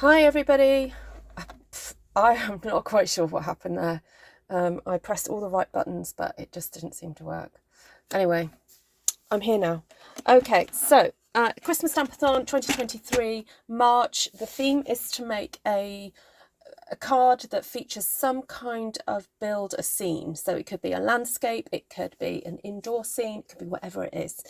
Hi everybody. I am not quite sure what happened there. I pressed all the right buttons, but it just didn't seem to work. Anyway, I'm here now. Okay, so Christmas Stampathon 2023, March. The theme is to make a card that features some kind of build a scene. So it could be a landscape, it could be an indoor scene, it could be whatever it is.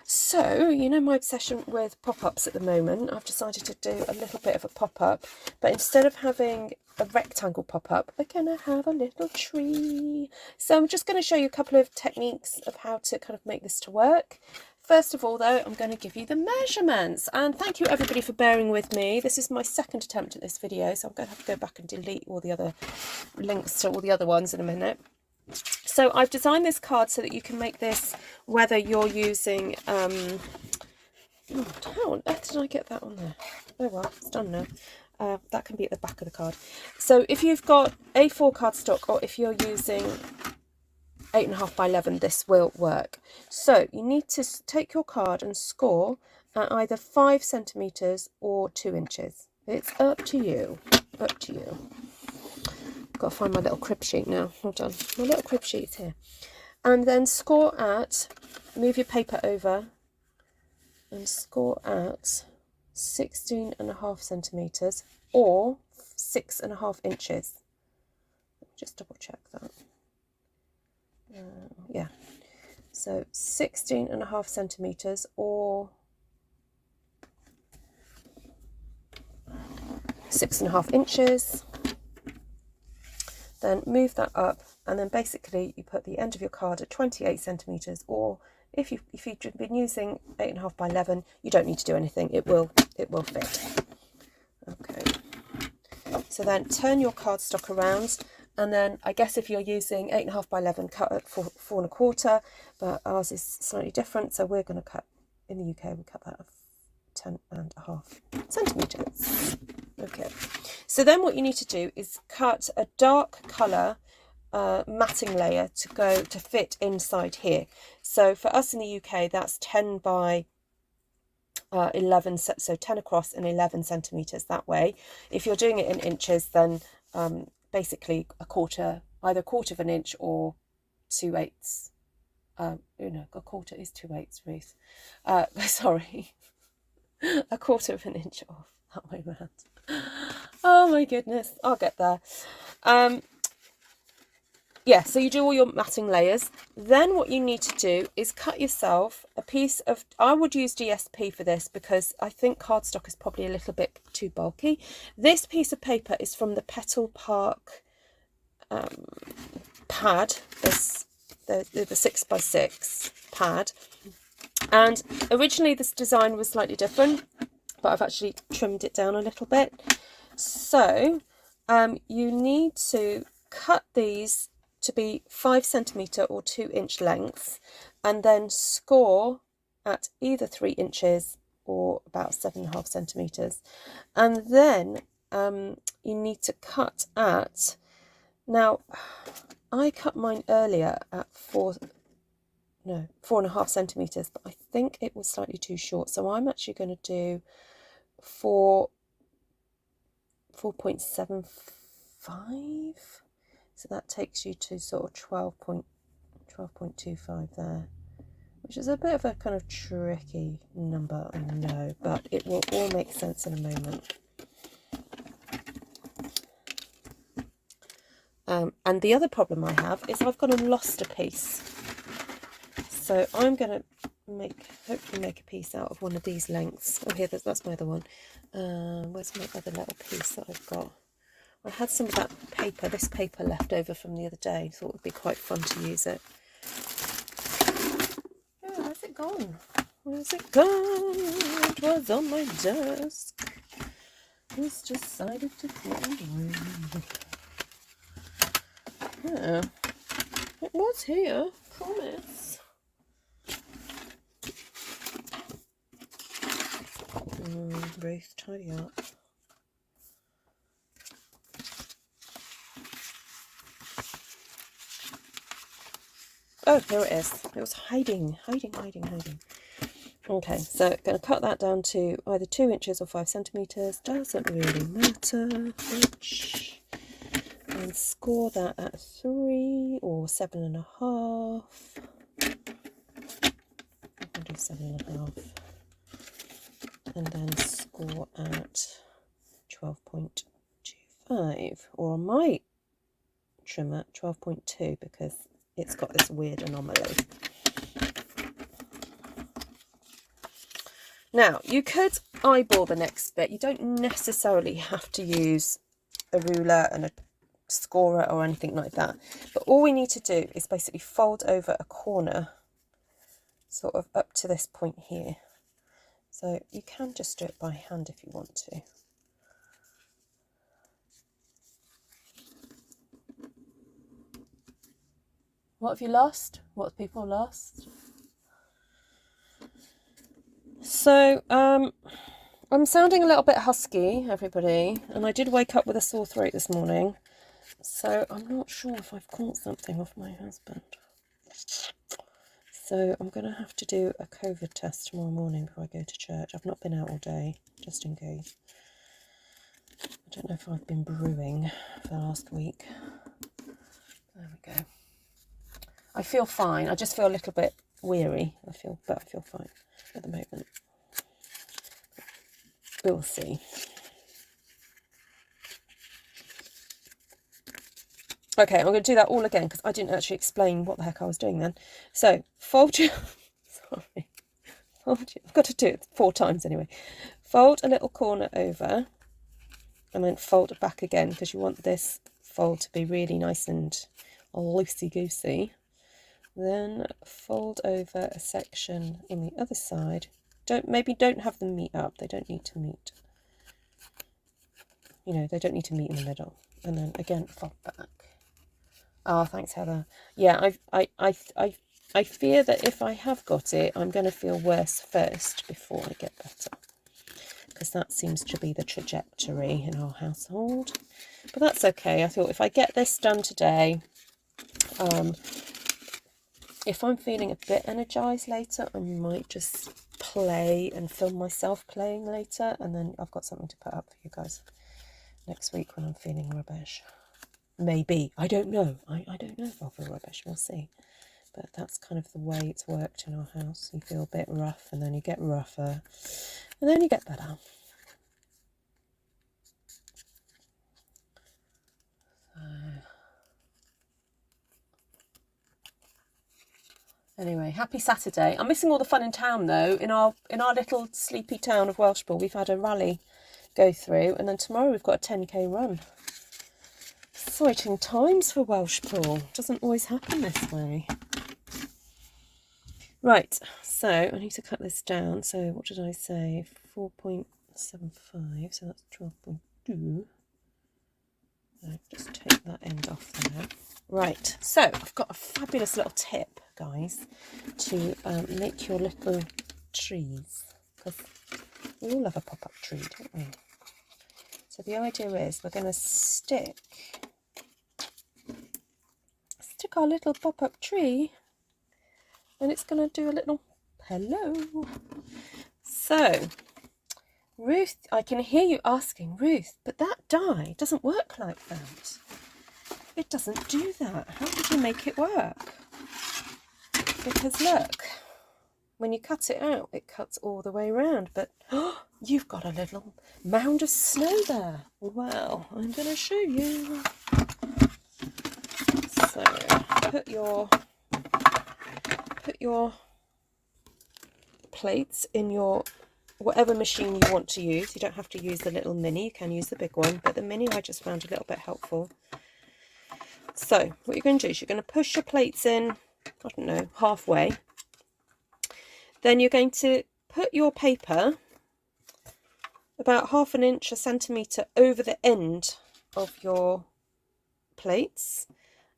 So, you know my obsession with pop-ups at the moment. I've decided to do a little bit of a pop-up, but instead of having a rectangle pop-up, we're going to have a little tree. So I'm just going to show you a couple of techniques of how to kind of make this to work. First of all, though, I'm going to give you the measurements. And thank you, everybody, for bearing with me. This is my second attempt at this video, so I'm going to have to go back and delete all the other links to all the other ones in a minute. So I've designed this card so that you can make this whether you're using how on earth did I get that on there? Oh well, it's done now. That can be at the back of the card. So if you've got A4 cardstock, or if you're using 8.5 by 11, this will work. So you need to take your card and score at either 5 centimeters or 2 inches. It's up to you. Up to you. Got to find my little crib sheet now. Hold on, my little crib sheet's here. And then score at, move your paper over and score at 16.5 centimeters or 6.5 inches. Just double check that. Yeah, so 16.5 centimeters or 6.5 inches. Then move that up, and then basically you put the end of your card at 28 centimeters, or if you've been using 8.5 by 11, you don't need to do anything. It will fit. Okay. So then turn your cardstock around, and then I guess if you're using 8.5 by 11, cut at 4.25, but ours is slightly different, so we're going to cut, in the UK, we cut that at 10.5 centimeters. Okay, so then what you need to do is cut a dark colour matting layer to fit inside here. So for us in the UK, that's 10 by 11, so 10 across and 11 centimeters that way. If you're doing it in inches, then basically either a quarter of an inch or 2/8. No, a quarter is 2/8, Ruth. Sorry, a quarter of an inch off that way round. Oh my goodness, I'll get there. Yeah, so you do all your matting layers. Then what you need to do is cut yourself a piece of, I would use DSP for this because I think cardstock is probably a little bit too bulky. This piece of paper is from the Petal Park pad, the 6x6 pad. And originally this design was slightly different, but I've actually trimmed it down a little bit. So you need to cut these to be 5 centimeter or 2 inch lengths, and then score at either 3 inches or about 7.5 centimeters. And then you need to cut at, now I cut mine earlier at 4.5 centimeters, but I think it was slightly too short, so I'm actually going to do 4.75. So that takes you to sort of 12.25 there, which is a bit of a kind of tricky number, I know, but it will all make sense in a moment. And the other problem I have is I've gone and lost a piece. So I'm going to hopefully make a piece out of one of these lengths. Oh, here, that's my other one. Where's my other little piece that I've got? I had some of that paper, this paper left over from the other day. Thought it would be quite fun to use it. Oh, where's it gone? Where's it gone? It was on my desk. It's decided to go away. Yeah, it was here, promise. Ruth, tidy up. Oh, here it is. It was hiding. Okay, so I'm going to cut that down to either 2 inches or 5 centimetres, doesn't really matter which, and score that at 3 or 7.5. I can do 7.5, and then score at 12.25, or I might trim at 12.2 because it's got this weird anomaly. Now, you could eyeball the next bit. You don't necessarily have to use a ruler and a scorer or anything like that. But all we need to do is basically fold over a corner, sort of up to this point here. So you can just do it by hand if you want to. What have you lost? What have people lost? So, I'm sounding a little bit husky, everybody, and I did wake up with a sore throat this morning, so I'm not sure if I've caught something off my husband. So I'm going to have to do a COVID test tomorrow morning before I go to church. I've not been out all day, just in case. I don't know if I've been brewing for the last week. There we go. I feel fine. I just feel a little bit weary. But I feel fine at the moment. We'll see. Okay, I'm going to do that all again because I didn't actually explain what the heck I was doing then. So, fold your... Sorry. I've got to do it 4 times anyway. Fold a little corner over and then fold it back again because you want this fold to be really nice and loosey-goosey. Then fold over a section in the other side. Maybe don't have them meet up. They don't need to meet. You know, they don't need to meet in the middle. And then again, fold back. Oh, thanks, Heather. Yeah, I fear that if I have got it, I'm going to feel worse first before I get better. Because that seems to be the trajectory in our household. But that's okay. I thought if I get this done today, if I'm feeling a bit energised later, I might just play and film myself playing later. And then I've got something to put up for you guys next week when I'm feeling rubbish. Maybe. I don't know. I don't know if I'll feel rubbish. We'll see. But that's kind of the way it's worked in our house. You feel a bit rough and then you get rougher and then you get better. Anyway, happy Saturday. I'm missing all the fun in town though. In our little sleepy town of Welshpool, we've had a rally go through, and then tomorrow we've got a 10k run. Exciting times for Welshpool. Doesn't always happen this way. Right, so I need to cut this down. So what did I say? 4.75. So that's 12.2. Just take that end off there. Right, so I've got a fabulous little tip, guys, to make your little trees, because we all love a pop-up tree, don't we? So the idea is we're going to stick our little pop-up tree, and it's going to do a little hello. So, Ruth, I can hear you asking, Ruth, but that die doesn't work like that. It doesn't do that. How did you make it work? Because look, when you cut it out, it cuts all the way around, but you've got a little mound of snow there. Well, I'm going to show you. So, put your plates in your whatever machine you want to use. You don't have to use the little mini, you can use the big one, but the mini I just found a little bit helpful. So what you're going to do is you're going to push your plates in, I don't know, halfway. Then you're going to put your paper about 1/2 inch, 1 centimetre over the end of your plates.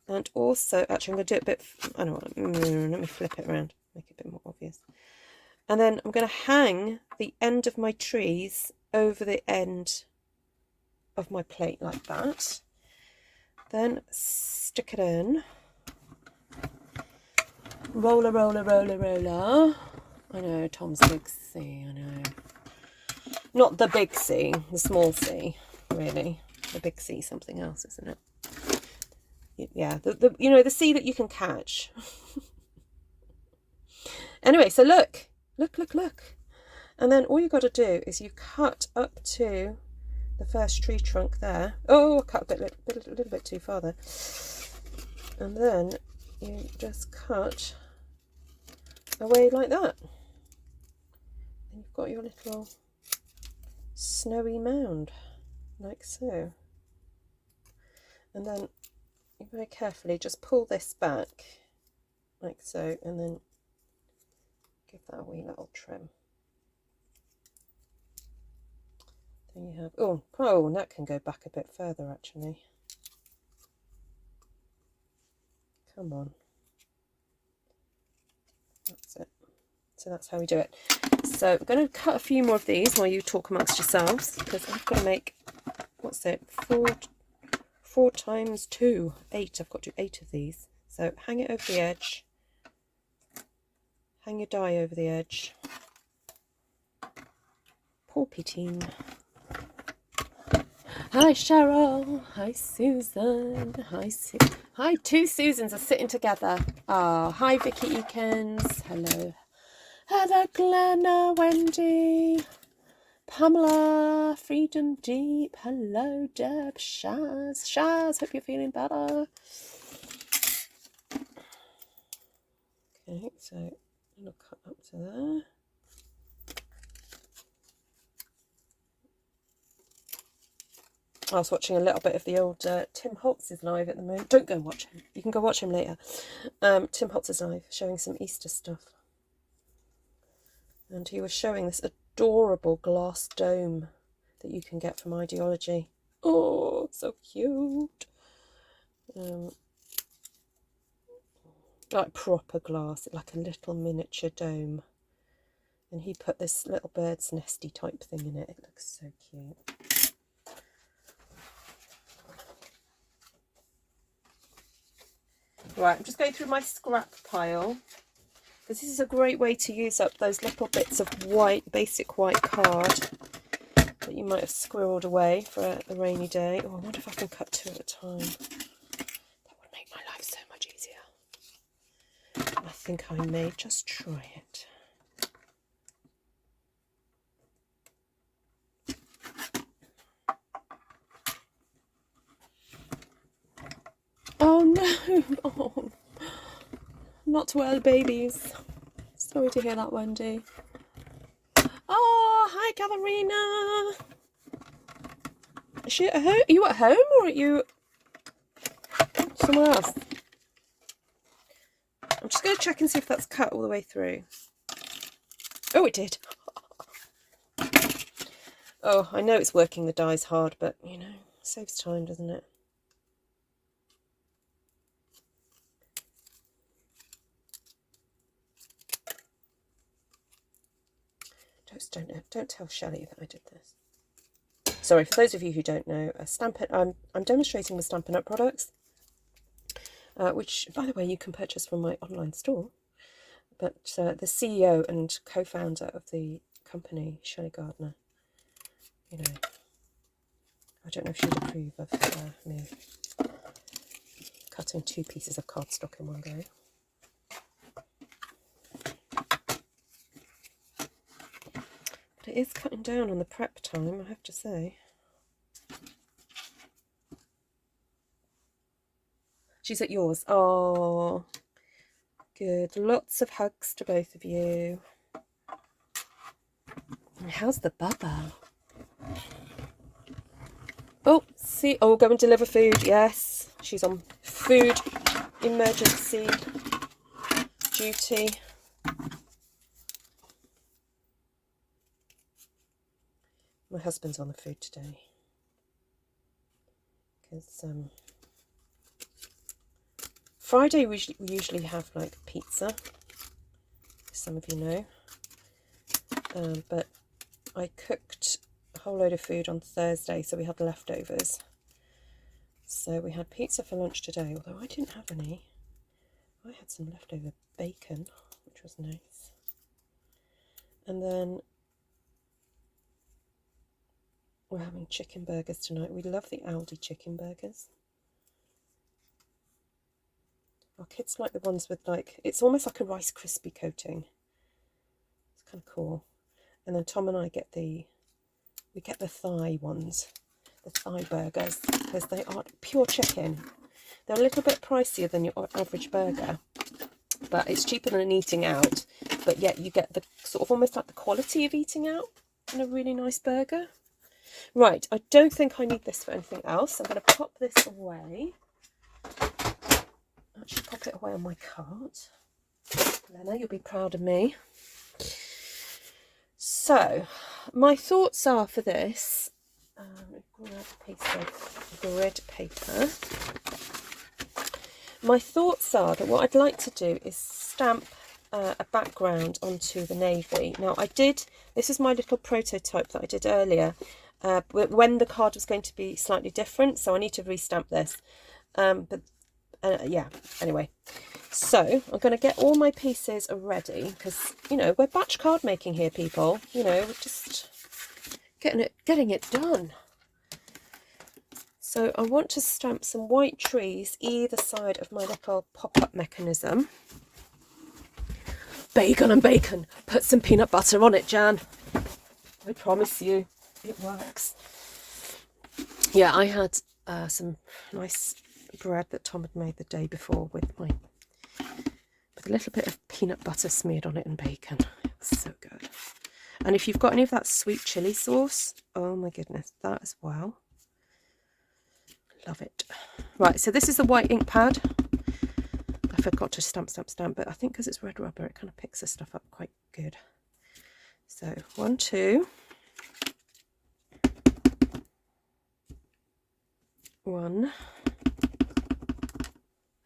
And also, actually I'm going to do it a bit, I don't know, let me flip it around, make it a bit more obvious. And then I'm going to hang the end of my trees over the end of my plate like that. Then stick it in. Roller, roller, roller, roller. I know, Tom's big C, I know. Not the big C, the small C, really. The big C something else, isn't it? Yeah, you know, the C that you can catch. Anyway, so look. And then all you got to do is you cut up to the first tree trunk there. Oh, I cut a little bit too far there. And then you just cut away like that. And you've got your little snowy mound, like so. And then you very carefully just pull this back, like so, and then give that a wee little trim. Then you have, oh, and that can go back a bit further actually. Come on. That's it. So that's how we do it. So I'm going to cut a few more of these while you talk amongst yourselves, because I've got to make, what's it, 4 times 2, 8. I've got to do 8 of these. So hang it over the edge. Hang your die over the edge. Poor Petine. Hi Cheryl. Hi Susan. Hi, 2 Susans are sitting together. Hi Vicky Eakins. Hello. Heather, Glenna, Wendy, Pamela, Freedom Deep. Hello Deb, Shaz, hope you're feeling better. Okay, so I'll cut up to there. I was watching a little bit of the old Tim Holtz's live at the moment. Don't go watch him. You can go watch him later. Tim Holtz's live, showing some Easter stuff. And he was showing this adorable glass dome that you can get from Ideology. Oh, so cute. Like proper glass, like a little miniature dome. And he put this little bird's nesty type thing in it. It looks so cute. Right, I'm just going through my scrap pile, because this is a great way to use up those little bits of white, basic white card that you might have squirreled away for a rainy day. Oh, I wonder if I can cut 2 at a time. That would make my life so much easier. I think I may just try it. Oh no! Oh, not well, babies. Sorry to hear that, Wendy. Oh, hi, Katharina. Is she at home? Are you at home or are you somewhere else? I'm just going to check and see if that's cut all the way through. Oh, it did. Oh, I know it's working the dies hard, but, you know, saves time, doesn't it? Don't tell Shelley that I did this. Sorry, for those of you who don't know, I'm demonstrating the Stampin' Up products, which, by the way, you can purchase from my online store. But the CEO and co-founder of the company, Shelley Gardner, you know, I don't know if she'd approve of me cutting 2 pieces of cardstock in one go. But it is cutting down on the prep time, I have to say. She's at yours. Oh, good. Lots of hugs to both of you. And how's the bubba? Oh, see. Oh, go and deliver food. Yes, she's on food emergency duty. My husband's on the food today because Friday we usually have like pizza, some of you know, but I cooked a whole load of food on Thursday, so we had leftovers. So we had pizza for lunch today, although I didn't have any. I had some leftover bacon, which was nice. And then we're having chicken burgers tonight. We love the Aldi chicken burgers. Our kids like the ones with like, it's almost like a Rice Krispie coating. It's kind of cool. And then Tom and I get we get the thigh ones, the thigh burgers, because they are pure chicken. They're a little bit pricier than your average burger, but it's cheaper than eating out. But yet you get the sort of almost like the quality of eating out in a really nice burger. Right, I don't think I need this for anything else. I'm going to pop this away. Actually, pop it away on my cart. Lena, you'll be proud of me. So, my thoughts are for this. Grab a piece of grid paper. My thoughts are that what I'd like to do is stamp a background onto the navy. Now, this is my little prototype that I did earlier when the card was going to be slightly different, so I need to restamp this. Yeah, anyway. So I'm going to get all my pieces ready because, you know, we're batch card making here, people. You know, we're just getting it done. So I want to stamp some white trees either side of my little pop-up mechanism. Bacon and bacon. Put some peanut butter on it, Jan. I promise you, it works. Yeah, I had some nice bread that Tom had made the day before with a little bit of peanut butter smeared on it and bacon. It was so good. And if you've got any of that sweet chili sauce, oh my goodness, that as well. Love it. Right, so this is the white ink pad. I forgot to stamp, but I think because it's red rubber, it kind of picks the stuff up quite good. So 1, 2. 1.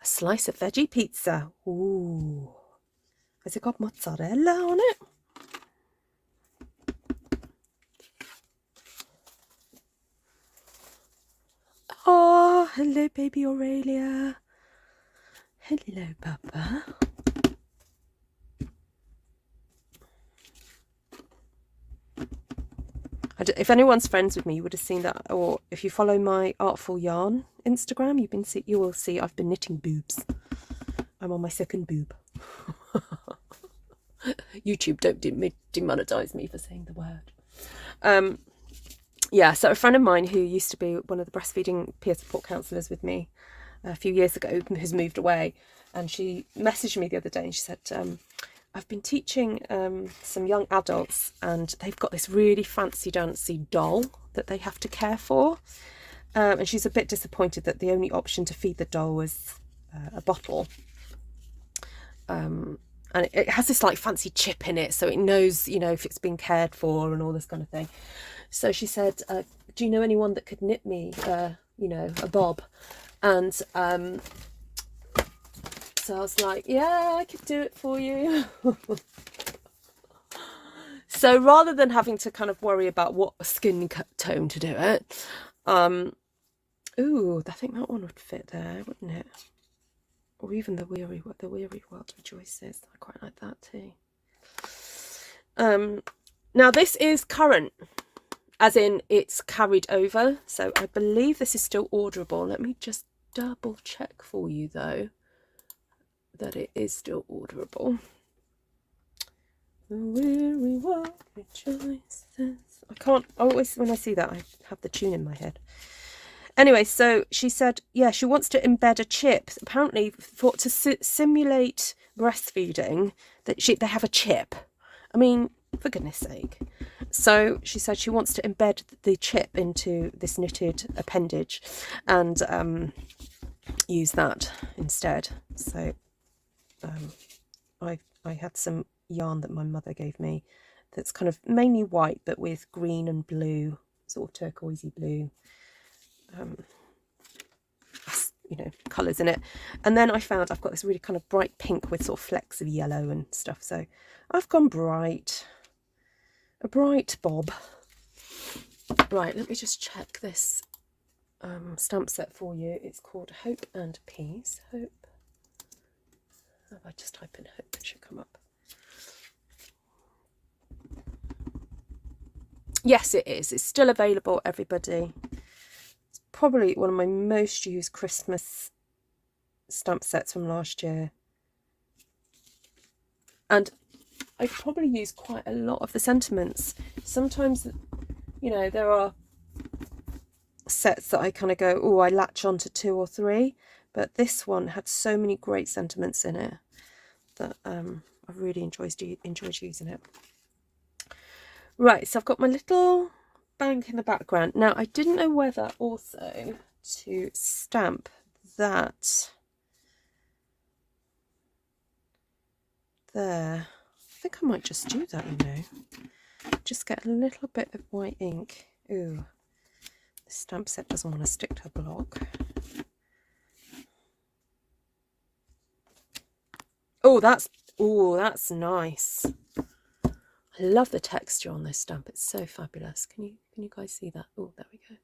A slice of veggie pizza. Ooh. Has it got mozzarella on it? Oh, hello, baby Aurelia. Hello, Papa. If anyone's friends with me, you would have seen that, or if you follow my Artful Yarn Instagram, you will see I've been knitting boobs. I'm on my second boob. YouTube, don't demonetize me for saying the word. Yeah, so a friend of mine who used to be one of the breastfeeding peer support counsellors with me a few years ago has moved away, and she messaged me the other day and she said, I've been teaching some young adults, and they've got this really fancy dancy doll that they have to care for, and she's a bit disappointed that the only option to feed the doll was a bottle, and it has this like fancy chip in it, so it knows, you know, if it's been cared for and all this kind of thing. So she said, do you know anyone that could knit me you know, a bob? And so I was like, yeah, I could do it for you. So rather than having to kind of worry about what skin tone to do it, ooh, I think that one would fit there, wouldn't it? Or even the weary world rejoices. I quite like that too. Now this is current, as in it's carried over. So I believe this is still orderable. Let me just double check for you though, that it is still orderable. The weary world rejoices. I can't, always when I see that, I have the tune in my head. Anyway, so she said, yeah, she wants to embed a chip. Apparently, to simulate breastfeeding, they have a chip. I mean, for goodness sake. So she said she wants to embed the chip into this knitted appendage and use that instead. So I had some yarn that my mother gave me that's kind of mainly white, but with green and blue, sort of turquoisey blue, you know, colours in it. And then I found I've got this really kind of bright pink with sort of flecks of yellow and stuff. So I've gone bright, a bright bob. Right, let me just check this stamp set for you. It's called Hope and Peace. Hope. If I just type in hope, it should come up. Yes, it is. It's still available, everybody. It's probably one of my most used Christmas stamp sets from last year. And I probably use quite a lot of the sentiments. Sometimes, you know, there are sets that I kind of go, oh, I latch on to 2 or 3. But this one had so many great sentiments in it that I really enjoyed using it. Right, so I've got my little bank in the background. Now, I didn't know whether also to stamp that there. I think I might just do that, you know. Just get a little bit of white ink. Ooh, the stamp set doesn't want to stick to a block. Oh, that's nice. I love the texture on this stamp. It's so fabulous. Can you guys see that? Oh, there we go.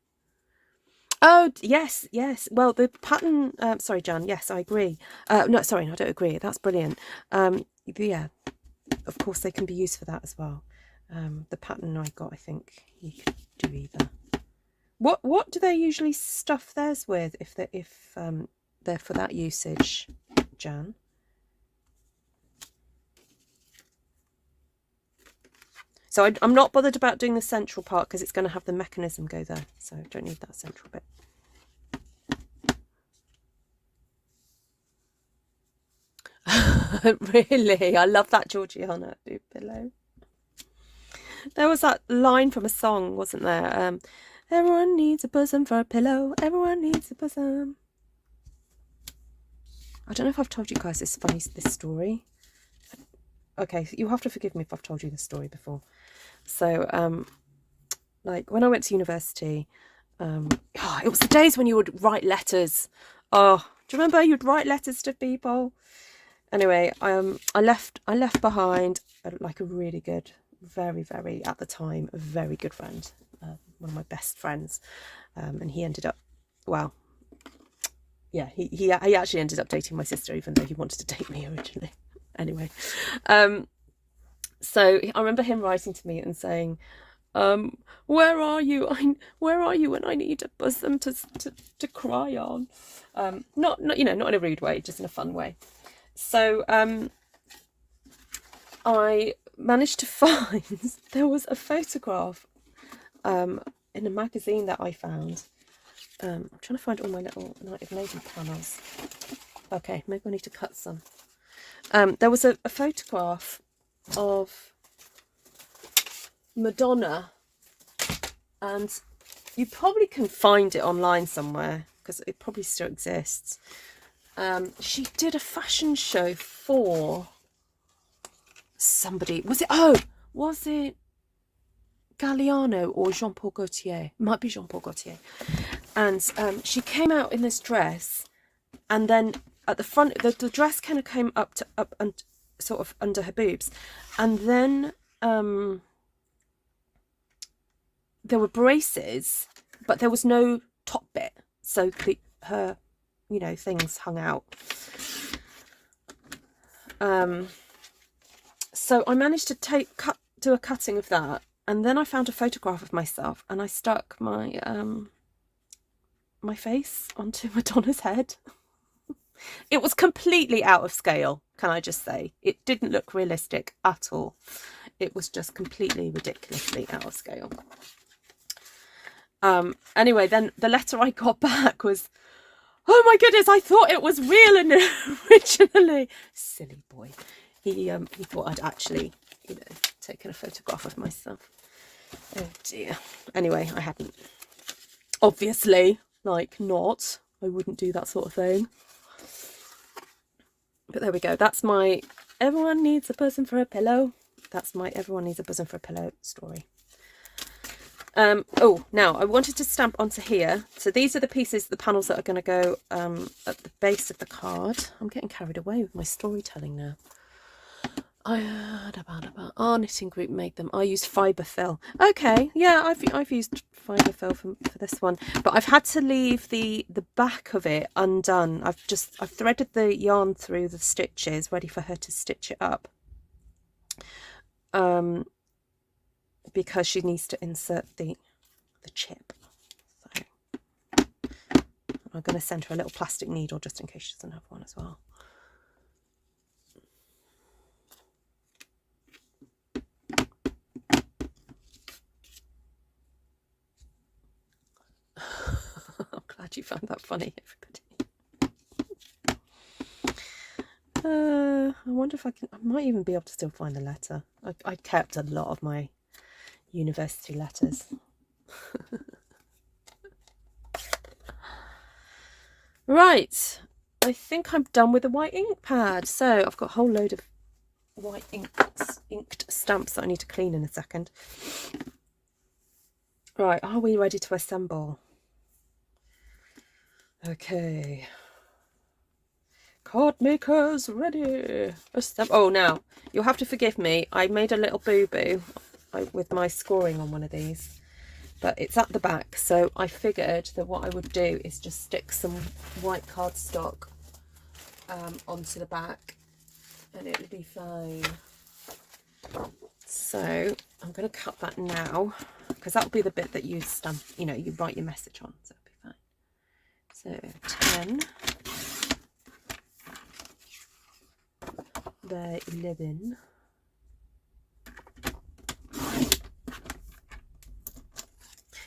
Oh, yes. Well, the pattern, sorry, Jan. Yes, I agree. No, sorry, I don't agree. That's brilliant. Yeah, of course they can be used for that as well. The pattern I got, I think you could do either. What do they usually stuff theirs with if they're for that usage, Jan? So I'm not bothered about doing the central part because it's going to have the mechanism go there. So I don't need that central bit. Really? I love that Georgiana pillow. There was that line from a song, wasn't there? Everyone needs a bosom for a pillow. Everyone needs a bosom. I don't know if I've told you guys this story. Okay, you'll have to forgive me if I've told you this story before. So, like when I went to university, it was the days when you would write letters. Oh, do you remember you'd write letters to people? Anyway, I left behind like a really good, very, very, at the time, a very good friend, one of my best friends, and he ended up, well, yeah, he actually ended up dating my sister, even though he wanted to date me originally. Anyway, so I remember him writing to me and saying, where are you? Where are you when I need a bosom to cry on? Not you know, not in a rude way, just in a fun way. So I managed to find there was a photograph in a magazine that I found. I'm trying to find all my little Night of Navy panels. Okay, maybe I need to cut some. There was a photograph of Madonna, and you probably can find it online somewhere because it probably still exists. She did a fashion show for somebody. Was it Galliano or Jean-Paul Gaultier? It might be Jean-Paul Gaultier. And she came out in this dress, and then at the front, the dress kind of came up and sort of under her boobs, and then there were braces, but there was no top bit, so her things hung out. So I managed to do a cutting of that, and then I found a photograph of myself, and I stuck my my face onto Madonna's head. It was completely out of scale, can I just say. It didn't look realistic at all. It was just completely ridiculously out of scale. Anyway, then the letter I got back was, oh my goodness, I thought it was real and originally. Silly boy. He thought I'd actually, taken a photograph of myself. Oh dear. Anyway, I hadn't. Obviously, not. I wouldn't do that sort of thing. But there we go. That's my everyone needs a bosom for a pillow. That's my everyone needs a bosom for a pillow story. Now I wanted to stamp onto here. So these are the pieces, the panels that are going to go at the base of the card. I'm getting carried away with my storytelling now. Our knitting group made them. I used fiberfill. Okay, yeah, I've used fiberfill for this one, but I've had to leave the back of it undone. I've threaded the yarn through the stitches, ready for her to stitch it up. because she needs to insert the chip. So I'm going to send her a little plastic needle just in case she doesn't have one as well. I'm glad you found that funny, everybody. I wonder if I might even be able to still find the letter. I kept a lot of my university letters. Right, I think I'm done with the white ink pad. So I've got a whole load of white inked stamps that I need to clean in a second. Right, are we ready to assemble? Okay. Card makers ready. Oh, now you'll have to forgive me. I made a little boo-boo with my scoring on one of these, but it's at the back, so I figured that what I would do is just stick some white cardstock onto the back and it would be fine. So I'm going to cut that now because that'll be the bit that you stamp, you know, you write your message on, so it'll be fine. So 10 by 11.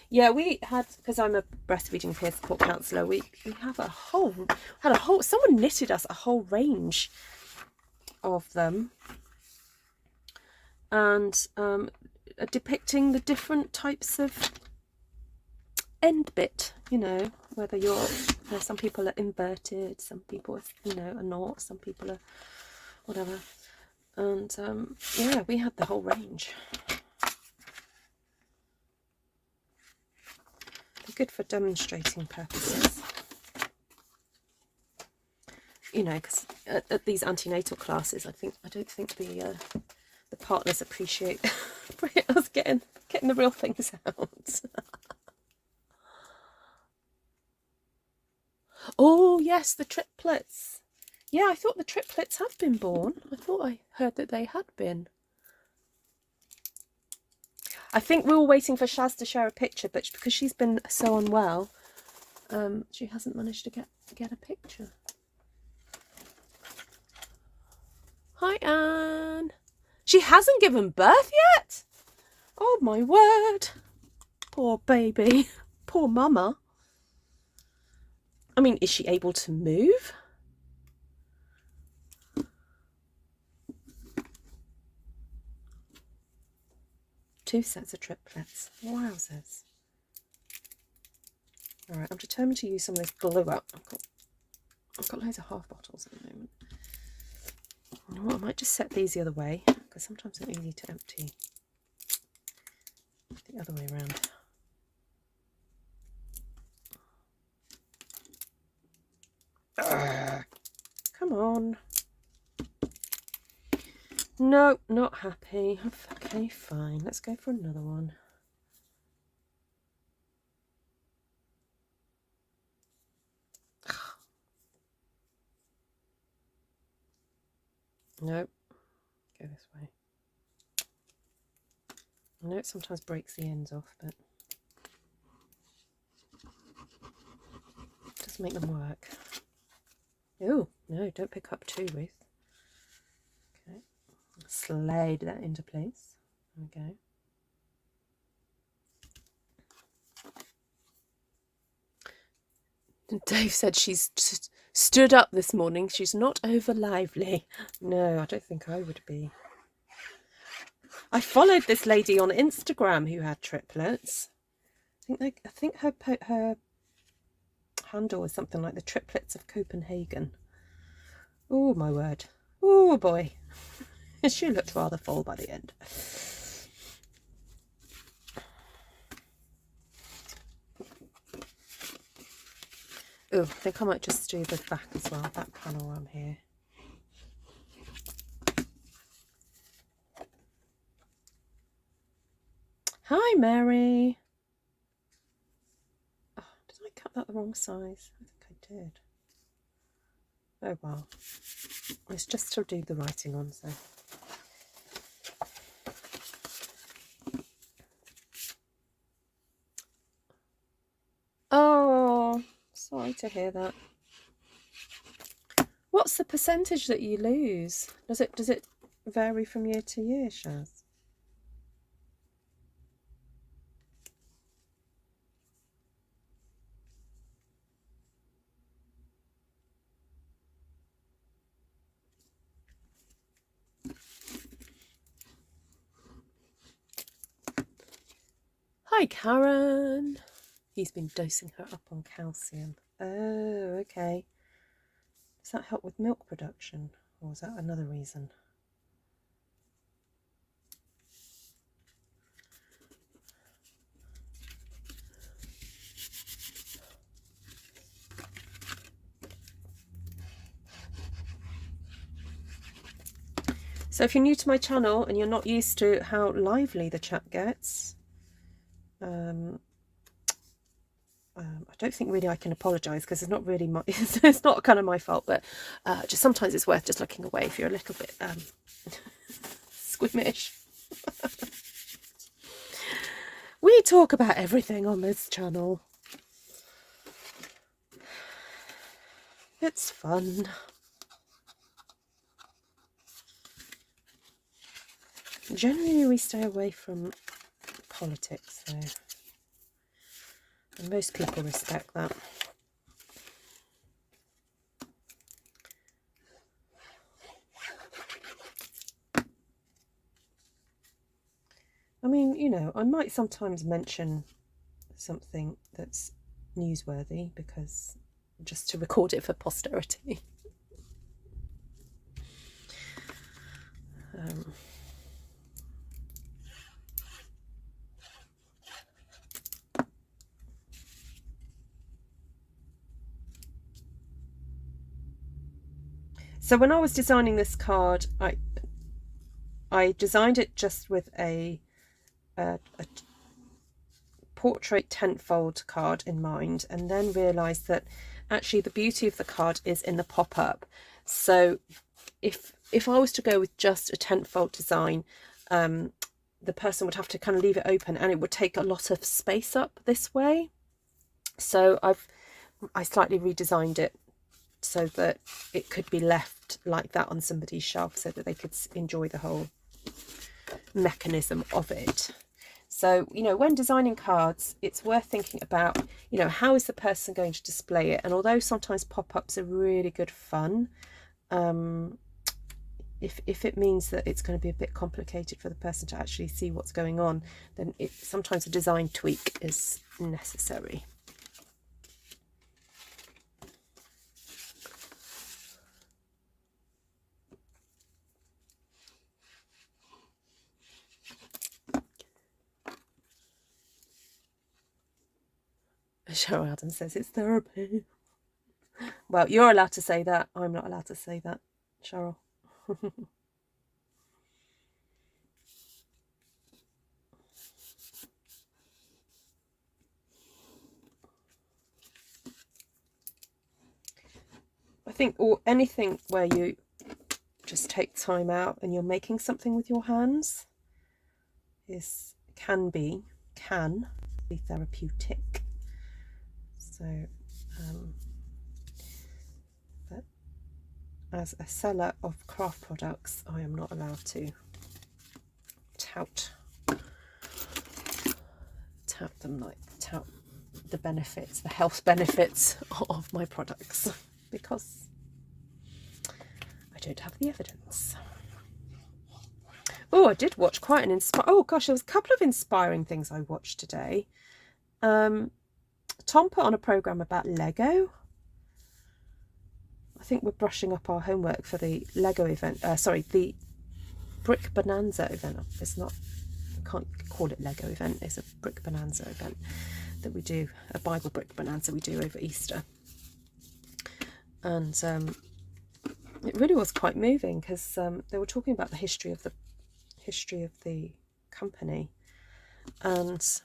Yeah, we had, because I'm a breastfeeding peer support counsellor, we have someone knitted us a whole range of them, and depicting the different types of end bit, you know, whether some people are inverted, some people are not, some people are whatever, and yeah, we had the whole range. Good for demonstrating purposes, you know, because at these antenatal classes, I don't think the partners appreciate us getting the real things out. Oh yes, the triplets. Yeah, I thought the triplets had been born. I thought I heard that they had been. I think we were waiting for Shaz to share a picture, but because she's been so unwell, she hasn't managed to get a picture. Hi, Anne. She hasn't given birth yet? Oh, my word. Poor baby. Poor mama. I mean, is she able to move? Two sets of triplets. Wowzers. All right, I'm determined to use some of this glue up. I've got loads of half bottles at the moment. You know what, I might just set these the other way, because sometimes they're easy to empty. The other way around. Come on. No, not happy. Okay, fine. Let's go for another one. Nope. Go this way. I know it sometimes breaks the ends off, but it does make them work. Oh, no, don't pick up two, Ruth. Okay. Slide that into place. There we go. Dave said she's stood up this morning. She's not over lively. No, I don't think I would be. I followed this lady on Instagram who had triplets. I think her handle is something like the Triplets of Copenhagen. Oh my word. Oh boy. She looked rather full by the end. Oh, I think I might just do the back as well, that panel on here. Hi, Mary. Oh, did I cut that the wrong size? I think I did. Oh, well. It's just to do the writing on, so. to hear that. What's the percentage that you lose? Does it vary from year to year, Shaz? Hi, Karen. He's been dosing her up on calcium. Oh, okay. Does that help with milk production? Or is that another reason? So if you're new to my channel and you're not used to how lively the chat gets, I don't think really I can apologise, because it's not really my, it's not kind of my fault, but just sometimes it's worth just looking away if you're a little bit squeamish. We talk about everything on this channel. It's fun. Generally we stay away from politics though, and most people respect that. I mean, you know, I might sometimes mention something that's newsworthy, because just to record it for posterity. So when I was designing this card, I designed it just with a portrait tent-fold card in mind, and then realised that actually the beauty of the card is in the pop-up. So if I was to go with just a tent-fold design, the person would have to kind of leave it open, and it would take a lot of space up this way. So I slightly redesigned it so that it could be left like that on somebody's shelf, so that they could enjoy the whole mechanism of it. So, you know, when designing cards, it's worth thinking about, you know, how is the person going to display it? And although sometimes pop-ups are really good fun, if it means that it's going to be a bit complicated for the person to actually see what's going on, then sometimes a design tweak is necessary. Cheryl Adam says it's therapy. Well, you're allowed to say that. I'm not allowed to say that, Cheryl. I think, or anything where you just take time out and you're making something with your hands can be therapeutic. So, but as a seller of craft products, I am not allowed to tout the benefits, the health benefits of my products, because I don't have the evidence. Oh, I did watch quite an oh gosh, there was a couple of inspiring things I watched today. Tom put on a program about Lego. I think we're brushing up our homework for the Lego event. Sorry, the Brick Bonanza event. It's not, I can't call it Lego event. It's a Brick Bonanza event that we do, a Bible Brick Bonanza we do over Easter. And it really was quite moving, because they were talking about the history of the company. And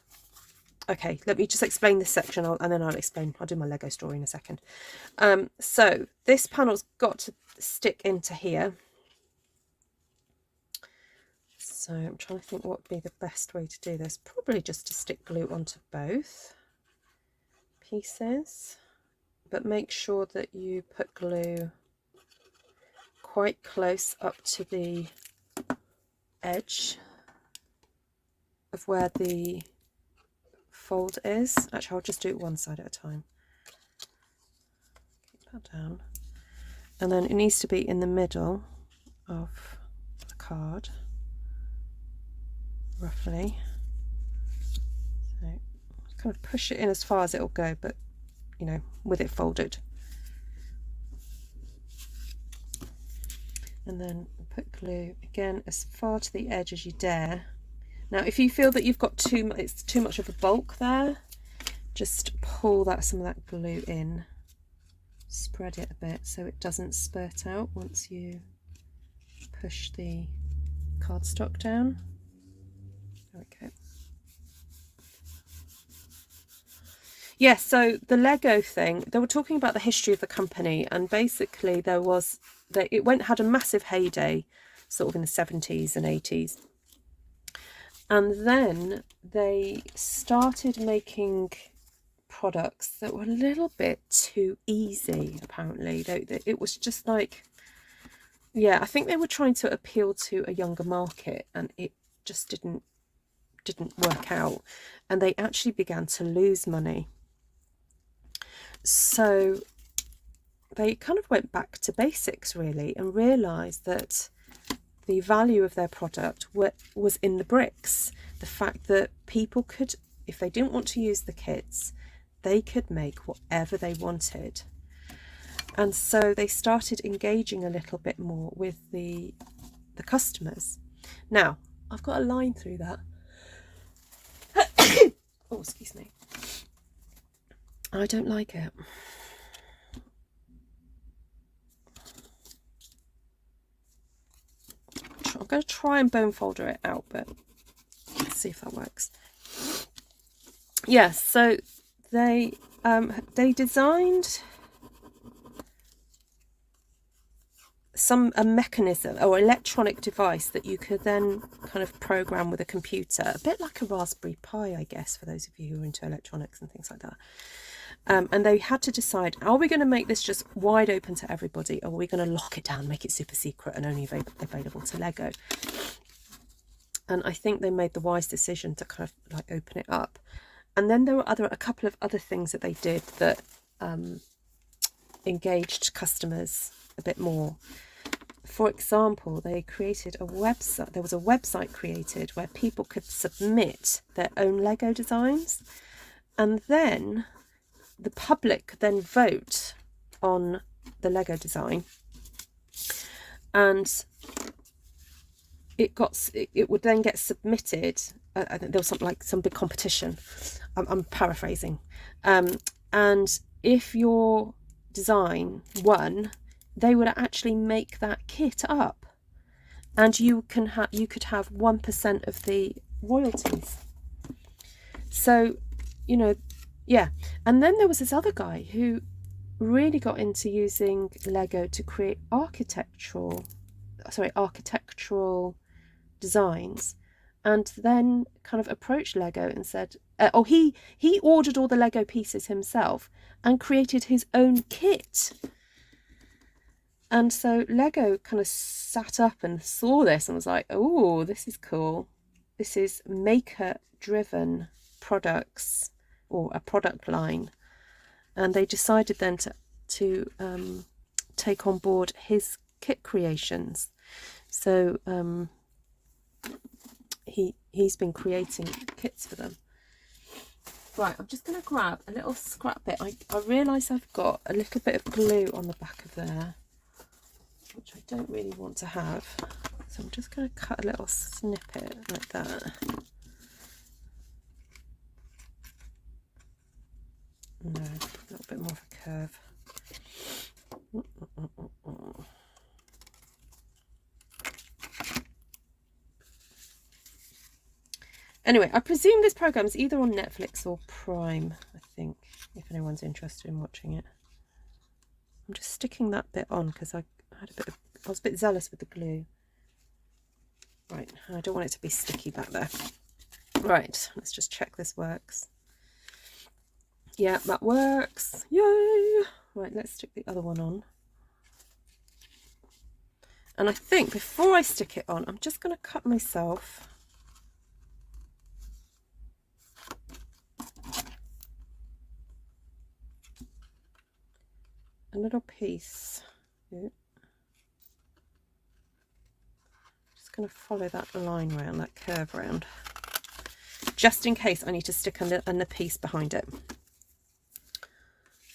okay, let me just explain this section, and then I'll do my Lego story in a second. So this panel's got to stick into here. So I'm trying to think what would be the best way to do this. Probably just to stick glue onto both pieces. but make sure that you put glue quite close up to the edge of where the fold is. Actually, I'll just do it one side at a time. Keep that down. And then it needs to be in the middle of the card, roughly. So kind of push it in as far as it'll go, but you know, with it folded. And then put glue again as far to the edge as you dare. Now, if you feel that you've got it's too much of a bulk there, just pull some of that glue in. Spread it a bit so it doesn't spurt out once you push the cardstock down. There we go. Yeah, so the Lego thing, they were talking about the history of the company, and basically it had a massive heyday sort of in the 70s and 80s. And then they started making products that were a little bit too easy, apparently. It was just like, yeah, I think they were trying to appeal to a younger market, and it just didn't work out. And they actually began to lose money. So they kind of went back to basics, really, and realised that the value of their product was in the bricks. The fact that people could, if they didn't want to use the kits, they could make whatever they wanted. And so they started engaging a little bit more with the customers. Now, I've got a line through that. Oh, excuse me. I don't like it. I'm going to try and bone folder it out, but let's see if that works. Yes, so they designed a mechanism or electronic device that you could then kind of program with a computer, a bit like a Raspberry Pi, I guess, for those of you who are into electronics and things like that. And they had to decide, are we going to make this just wide open to everybody, or are we going to lock it down, make it super secret and only available to Lego? And I think they made the wise decision to kind of like open it up. And then there were a couple of other things that they did that engaged customers a bit more. For example, they created a website. There was a website created where people could submit their own Lego designs, and then the public could then vote on the Lego design, and it would then get submitted. I think there was something like some big competition. I'm paraphrasing, and if your design won, they would actually make that kit up, and you could have 1% of the royalties. So, you know, yeah. And then there was this other guy who really got into using Lego to create architectural designs, and then kind of approached Lego and said, he ordered all the Lego pieces himself and created his own kit. And so Lego kind of sat up and saw this and was like, oh, this is cool. This is maker-driven products, or a product line. And they decided then to take on board his kit creations. So he's been creating kits for them. Right, I'm just going to grab a little scrap bit. I realise I've got a little bit of glue on the back of there, which I don't really want to have. So I'm just going to cut a little snippet like that. No, a little bit more of a curve. Anyway, I presume this program is either on Netflix or Prime, I think, if anyone's interested in watching it. I'm just sticking that bit on because I was a bit zealous with the glue. Right, I don't want it to be sticky back there. Right, let's just check this works. Yeah, that works. Yay! Right, let's stick the other one on. And I think before I stick it on, I'm just going to cut myself a little piece. Just going to follow that line around, that curve round, just in case I need to stick a piece behind it.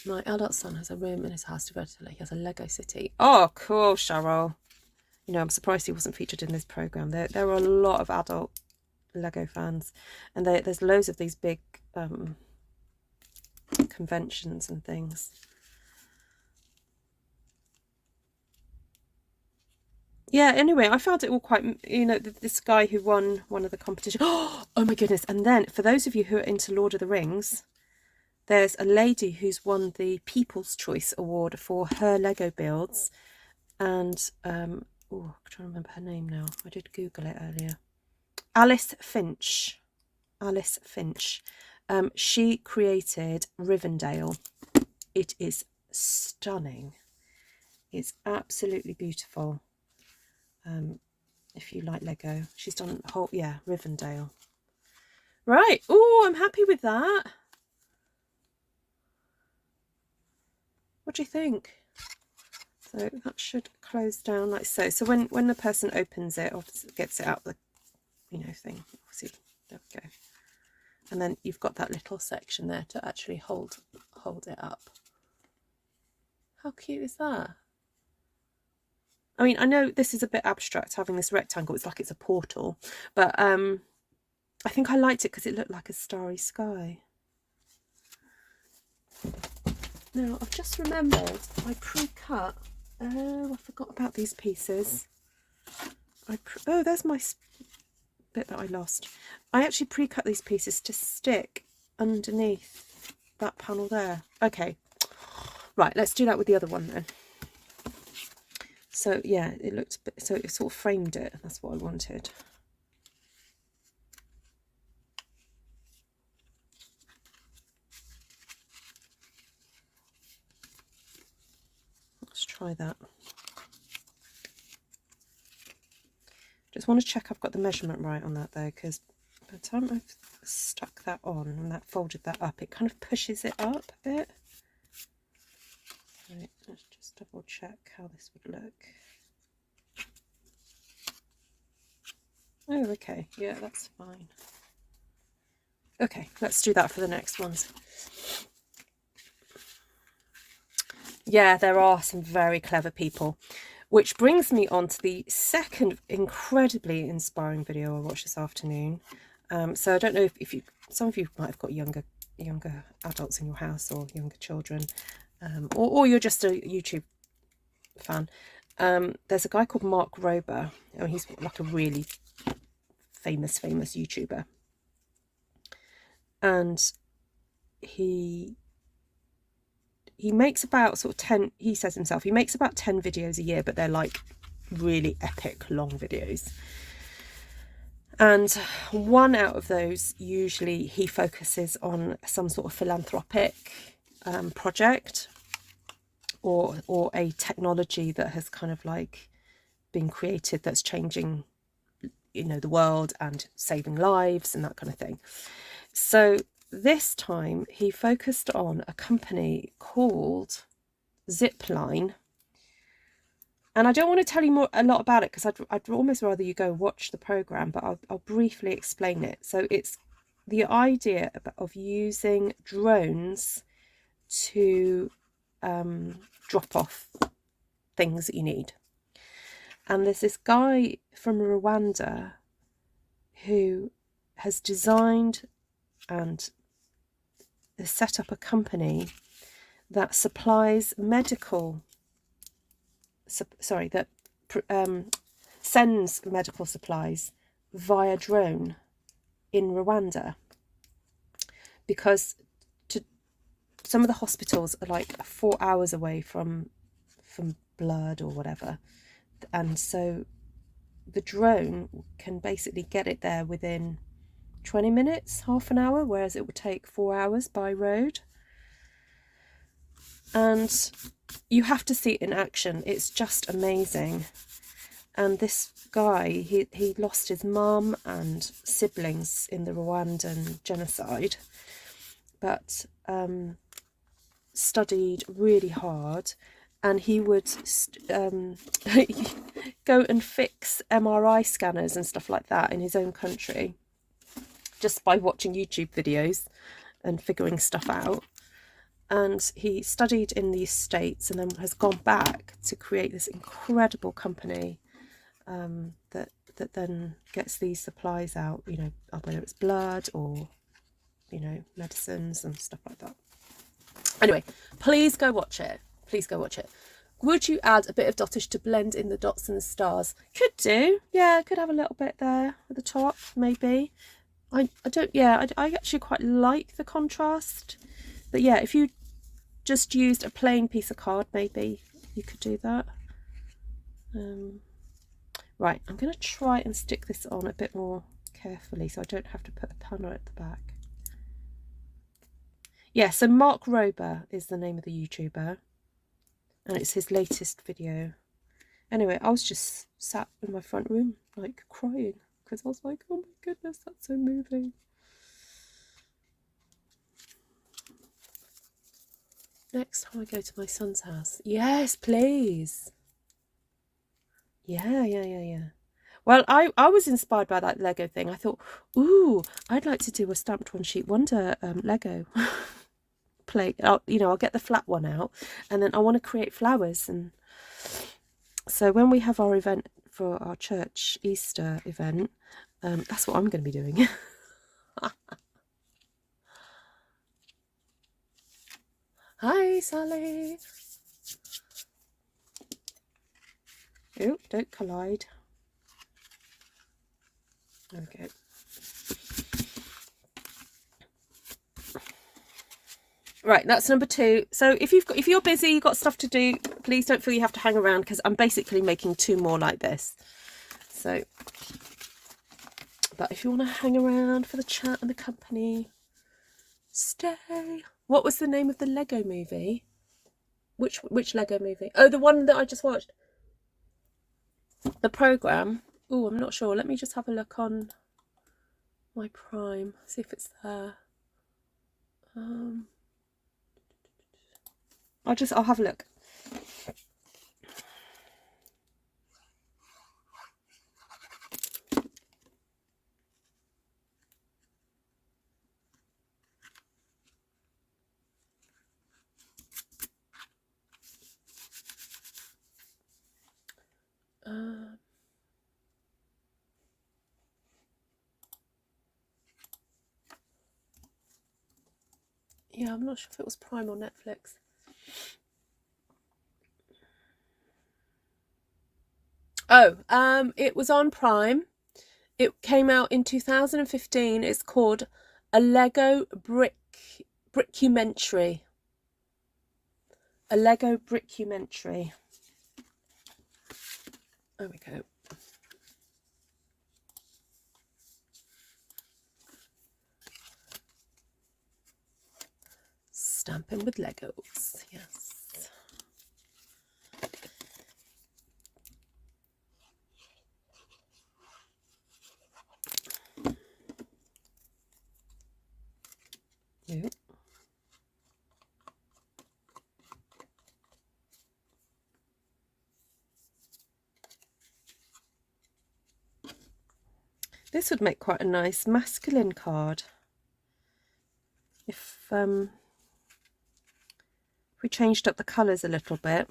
My adult son has a room in his house devoted to, he has a Lego city. Oh, cool, Cheryl. You know, I'm surprised he wasn't featured in this programme. There are a lot of adult Lego fans, and there's loads of these big conventions and things. Yeah, anyway, I found it all quite, you know, this guy who won one of the competitions. Oh my goodness. And then for those of you who are into Lord of the Rings, there's a lady who's won the People's Choice Award for her Lego builds. And, I'm trying to remember her name now. I did Google it earlier. Alice Finch. Alice Finch. She created Rivendell. It is stunning. It's absolutely beautiful. If you like Lego, she's done a whole, yeah, Rivendell. Right. Oh, I'm happy with that. What do you think? So that should close down like so. So when the person opens it, or gets it out the, you know, thing, see, there we go. And then you've got that little section there to actually hold it up. How cute is that? I mean, I know this is a bit abstract, having this rectangle. It's like it's a portal, but I think I liked it because it looked like a starry sky. Now, I've just remembered I pre-cut. Oh, I forgot about these pieces. Oh, there's my bit that I lost. I actually pre-cut these pieces to stick underneath that panel there. Okay, right, let's do that with the other one then. So yeah, it looked a bit, so it sort of framed it. That's what I wanted. Let's try that. Just want to check I've got the measurement right on that though, because by the time I've stuck that on and that folded that up, it kind of pushes it up a bit. Right, let's just double check how this would look. Oh, okay, yeah, that's fine. Okay, let's do that for the next ones. Yeah, there are some very clever people, which brings me on to the second incredibly inspiring video I watched this afternoon. So I don't know if you, some of you might have got younger adults in your house or younger children, or you're just a YouTube fan. There's a guy called Mark Rober. Oh, he's like a really famous YouTuber, and he makes about sort of 10, he says himself, he makes about 10 videos a year, but they're like really epic long videos. And one out of those, usually he focuses on some sort of philanthropic project or a technology that has kind of like been created that's changing, you know, the world and saving lives and that kind of thing. So this time he focused on a company called Zipline. And I don't want to tell you a lot about it because I'd almost rather you go watch the program, but I'll briefly explain it. So it's the idea of using drones to drop off things that you need. And there's this guy from Rwanda who has designed and has set up a company that supplies medical, that sends medical supplies via drone in Rwanda, because some of the hospitals are like 4 hours away from blood or whatever, and so the drone can basically get it there within 20 minutes, half an hour, whereas it would take 4 hours by road. and you have to see it in action. It's just amazing. And this guy, he lost his mum and siblings in the Rwandan genocide, but studied really hard, and he would go and fix MRI scanners and stuff like that in his own country just by watching YouTube videos and figuring stuff out. And he studied in the States and then has gone back to create this incredible company that then gets these supplies out, you know, whether it's blood or, you know, medicines and stuff like that. Anyway, please go watch it. Please go watch it. Would you add a bit of dottage to blend in the dots and the stars? Could do. Yeah, could have a little bit there at the top, maybe. I actually quite like the contrast. But yeah, if you just used a plain piece of card, maybe you could do that. Right, I'm going to try and stick this on a bit more carefully so I don't have to put a panel at the back. Yeah, so Mark Rober is the name of the YouTuber, and it's his latest video. Anyway, I was just sat in my front room, like, crying, because I was like, oh my goodness, that's so moving. Next time I go to my son's house. Yes, please. Yeah. Well, I was inspired by that Lego thing. I thought, ooh, I'd like to do a stamped one sheet wonder Lego plate. I'll get the flat one out, and then I want to create flowers. And so when we have our event for our church Easter event, that's what I'm going to be doing. Hi, Sally. Oh, don't collide. There we go. Right, that's number 2. So if you're busy, you've got stuff to do, please don't feel you have to hang around, because I'm basically making 2 more like this. So, but if you want to hang around for the chat and the company, stay. What was the name of the Lego movie? Which Lego movie? Oh, the one that I just watched. The programme. Oh, I'm not sure. Let me just have a look on my Prime, see if it's there. I'll have a look. Yeah, I'm not sure if it was Prime or Netflix. Oh, it was on Prime. It came out in 2015. It's called A Lego Brickumentary. A Lego Brickumentary. There we go. Stamping with Legos, yes. Yep. This would make quite a nice masculine card if we changed up the colours a little bit.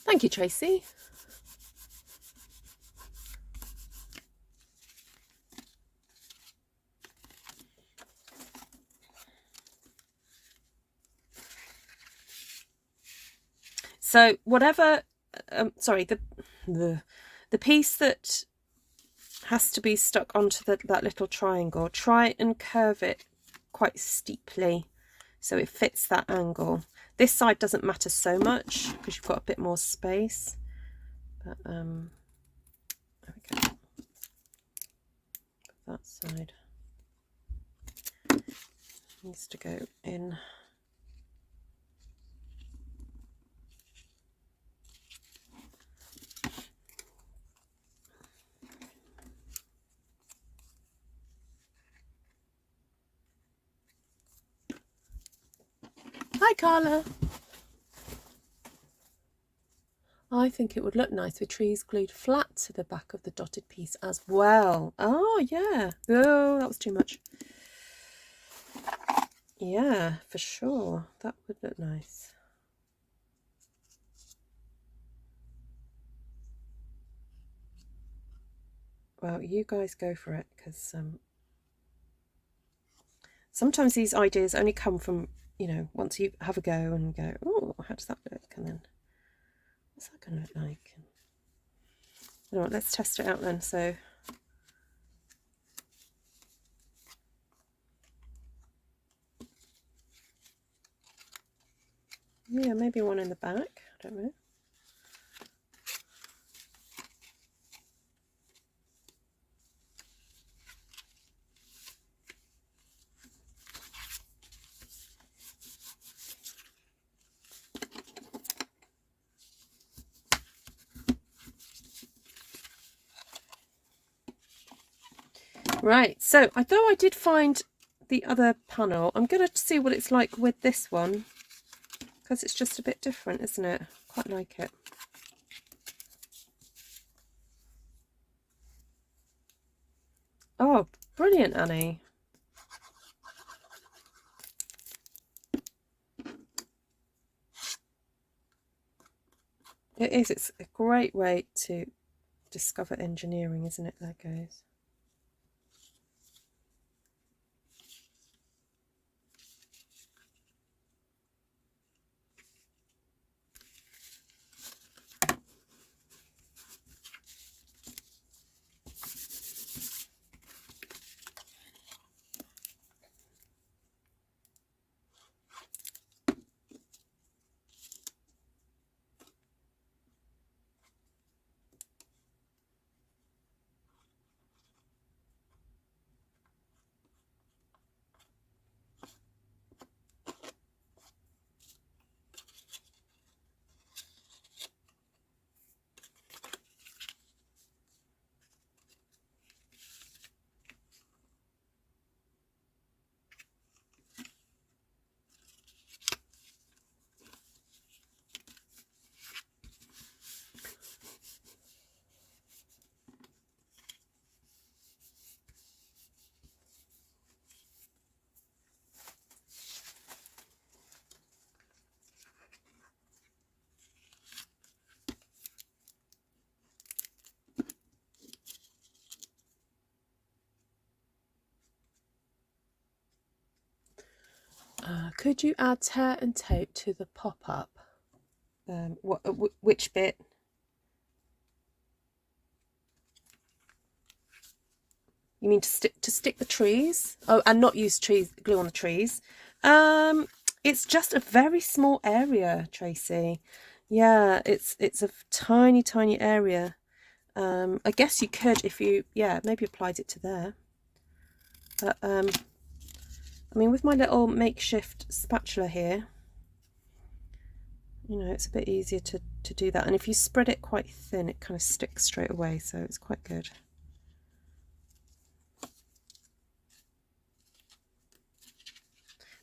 Thank you, Tracy. So whatever, sorry, the piece that has to be stuck onto that little triangle, try and curve it quite steeply so it fits that angle. This side doesn't matter so much because you've got a bit more space. But there we go. That side needs to go in. Hi, Carla. I think it would look nice with trees glued flat to the back of the dotted piece as well. Oh, yeah. Oh, that was too much. Yeah, for sure. That would look nice. Well, you guys go for it, because sometimes these ideas only come from, you know, once you have a go and go, oh, how does that look? And then, what's that going to look like? You know what, let's test it out then. So, yeah, maybe one in the back. I don't know. Right, so although I did find the other panel, I'm going to see what it's like with this one, because it's just a bit different, isn't it? Quite like it. Oh, brilliant, Annie. It is. It's a great way to discover engineering, isn't it? There goes. Could you add tear and tape to the pop-up? Which bit? You mean to stick the trees? Oh, and not use glue on the trees. It's just a very small area, Tracy. Yeah, it's a tiny area. I guess you could, if you maybe applied it to there. But I mean, with my little makeshift spatula here, you know, it's a bit easier to do that. And if you spread it quite thin, it kind of sticks straight away, so it's quite good.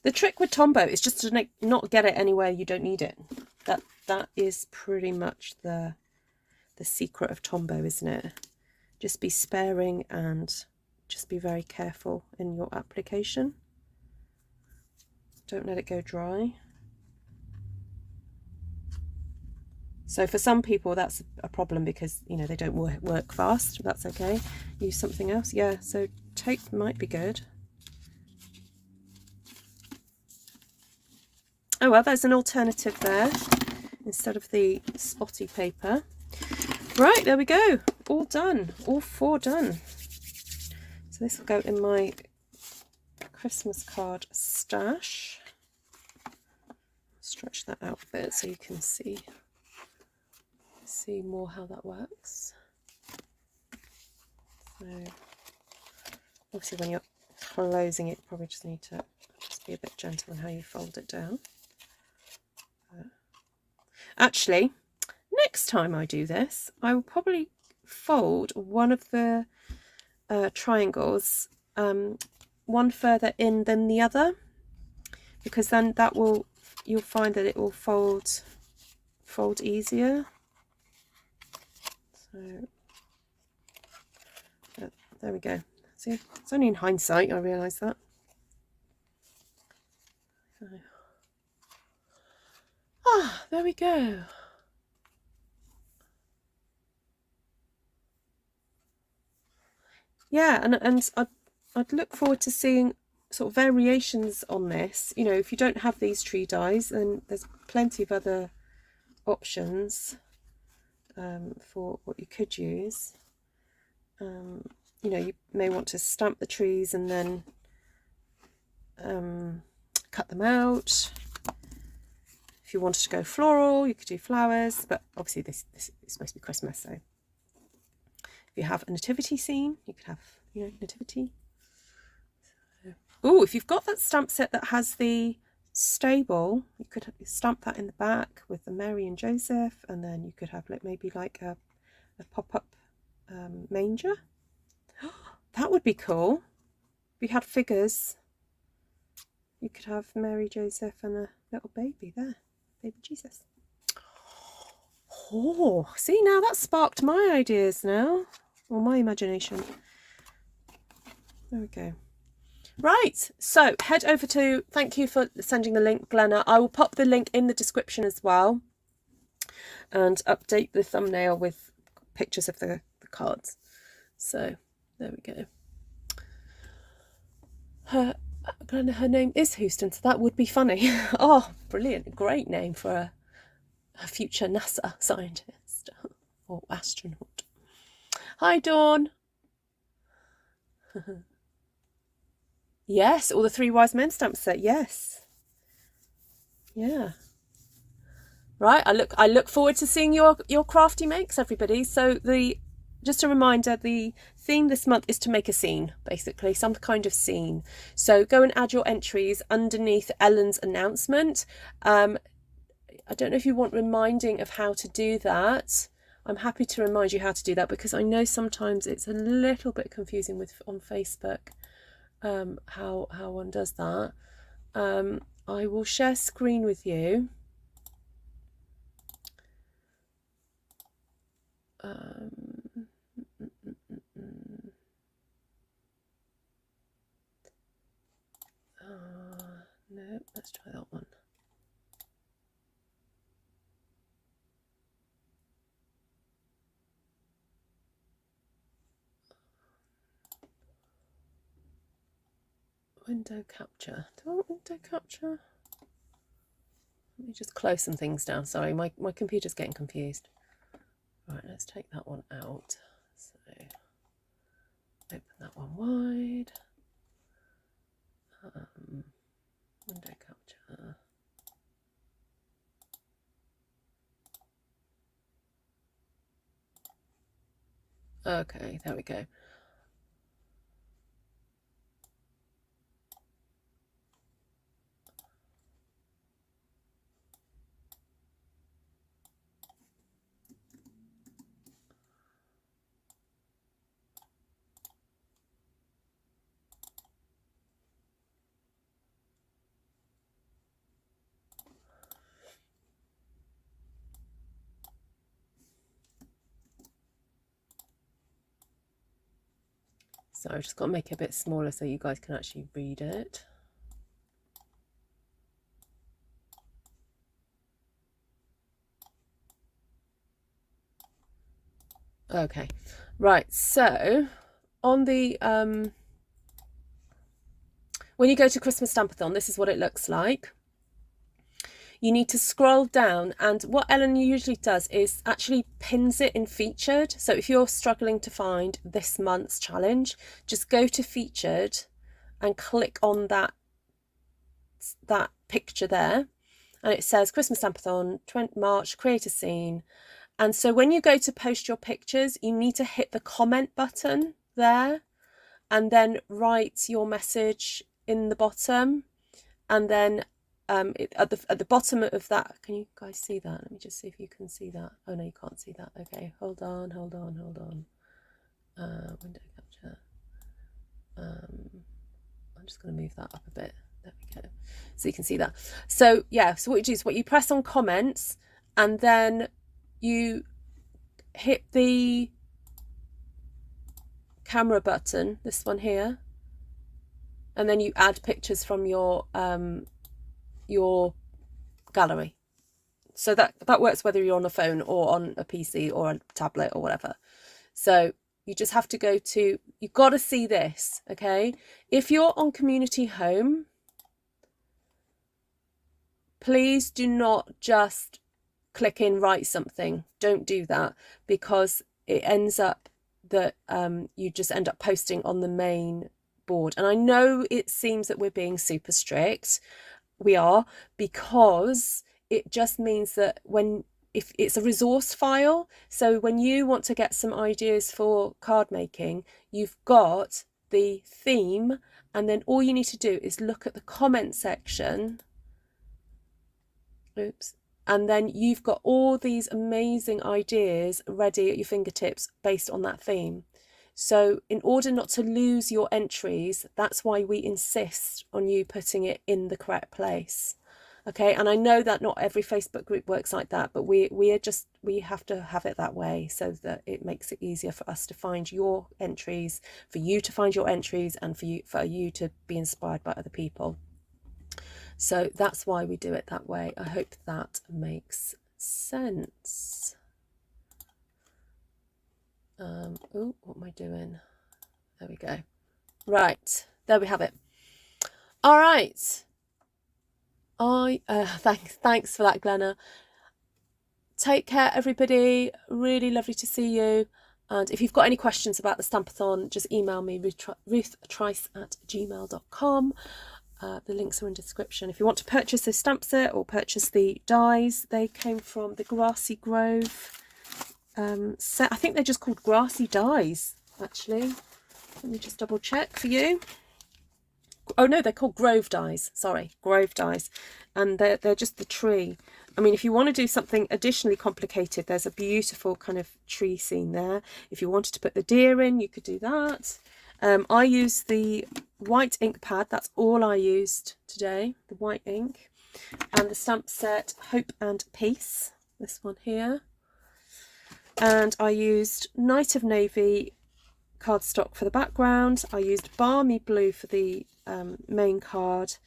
The trick with Tombow is just to not get it anywhere you don't need it. That is pretty much the secret of Tombow, isn't it? Just be sparing and just be very careful in your application. Don't let it go dry. So for some people that's a problem because, you know, they don't work fast. That's okay. Use something else. Yeah, so tape might be good. Oh well, there's an alternative there instead of the spotty paper. Right, there we go. All done. All 4 done. So this will go in my Christmas card stash. Stretch that out a bit so you can see. see more how that works. So obviously when you're closing it, you probably just need to just be a bit gentle in how you fold it down. Actually, next time I do this, I will probably fold one of the triangles one further in than the other, because then that will, you'll find that it will fold easier. So there we go. See, it's only in hindsight I realise that. So, there we go. Yeah, and I'd look forward to seeing sort of variations on this. You know, if you don't have these tree dies, then there's plenty of other options for what you could use. You know, you may want to stamp the trees and then cut them out. If you wanted to go floral, you could do flowers, but obviously this is supposed to be Christmas, so if you have a nativity scene, you could have, you know, nativity. Oh, if you've got that stamp set that has the stable, you could stamp that in the back with the Mary and Joseph, and then you could have maybe like a pop-up manger. That would be cool. If you had figures, you could have Mary, Joseph and a little baby there, baby Jesus. Oh, see, now that sparked my ideas now, or my imagination. There we go. Right, so head over to, thank you for sending the link, Glenna. I will pop the link in the description as well and update the thumbnail with pictures of the cards. So there we go. Glenna, her name is Houston, so that would be funny. Oh, brilliant. Great name for a future NASA scientist or astronaut. Hi, Dawn. Yes, all the 3 Wise Men stamp set. Yes. Yeah. Right. I look forward to seeing your crafty makes, everybody. So just a reminder, the theme this month is to make a scene, basically, some kind of scene. So go and add your entries underneath Ellen's announcement. I don't know if you want reminding of how to do that. I'm happy to remind you how to do that, because I know sometimes it's a little bit confusing on Facebook. How one does that. I will share screen with you. No, let's try that one. Window capture. Do I want window capture? Let me just close some things down. Sorry, my computer's getting confused. Right, let's take that one out. So open that one wide. Window capture. Okay, there we go. So I've just got to make it a bit smaller so you guys can actually read it. Okay, right, so on the when you go to Christmas Stampathon, this is what it looks like. You need to scroll down, and what Ellen usually does is actually pins it in featured. So if you're struggling to find this month's challenge, just go to featured and click on that picture there, and it says Christmas Stampathon 20 March, create a scene, And so when you go to post your pictures, you need to hit the comment button there and then write your message in the bottom. And then at the bottom of that, can you guys see that? Let me just see if you can see that. Oh no, you can't see that. Okay, hold on. Window capture. I'm just going to move that up a bit. There we go. So you can see that. So yeah, so what you do is you press on comments, and then you hit the camera button, this one here, and then you add pictures from your gallery. So that works whether you're on a phone or on a PC or a tablet or whatever. So you just have to go to, you've got to see this, okay? If you're on community home, please do not just click in, write something. Don't do that, because it ends up that you just end up posting on the main board. And I know it seems that we're being super strict. We are, because it just means that if it's a resource file, so when you want to get some ideas for card making, you've got the theme, and then all you need to do is look at the comment section. Oops. And then you've got all these amazing ideas ready at your fingertips based on that theme. So in order not to lose your entries, that's why we insist on you putting it in the correct place. Okay, and I know that not every Facebook group works like that, but we have to have it that way so that it makes it easier for us to find your entries, for you to find your entries, and for you to be inspired by other people. So that's why we do it that way. I hope that makes sense. Oh, what am I doing? There we go. Right, there we have it. All right. Thanks for that, Glenna. Take care, everybody. Really lovely to see you. And if you've got any questions about the Stampathon, just email me, ruthtrice@gmail.com. The links are in the description. If you want to purchase this stamp set or purchase the dies, they came from the Grassy Grove set. I think they're just called Grassy Dies, actually. Let me just double check for you. Oh no, they're called Grove Dies. Sorry, Grove Dies. And they're just the tree. I mean, if you want to do something additionally complicated, there's a beautiful kind of tree scene there. If you wanted to put the deer in, you could do that. I used the white ink pad. That's all I used today, the white ink. And the stamp set Hope and Peace, this one here. And I used Night of Navy cardstock for the background. I used Balmy Blue for the main card,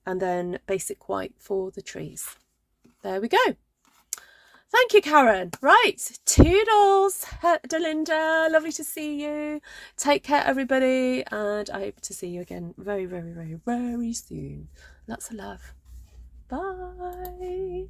and then Basic White for the trees. There we go. Thank you, Karen. Right, toodles, Delinda, lovely to see you. Take care, everybody, and I hope to see you again very, very, very, very soon. Lots of love. Bye.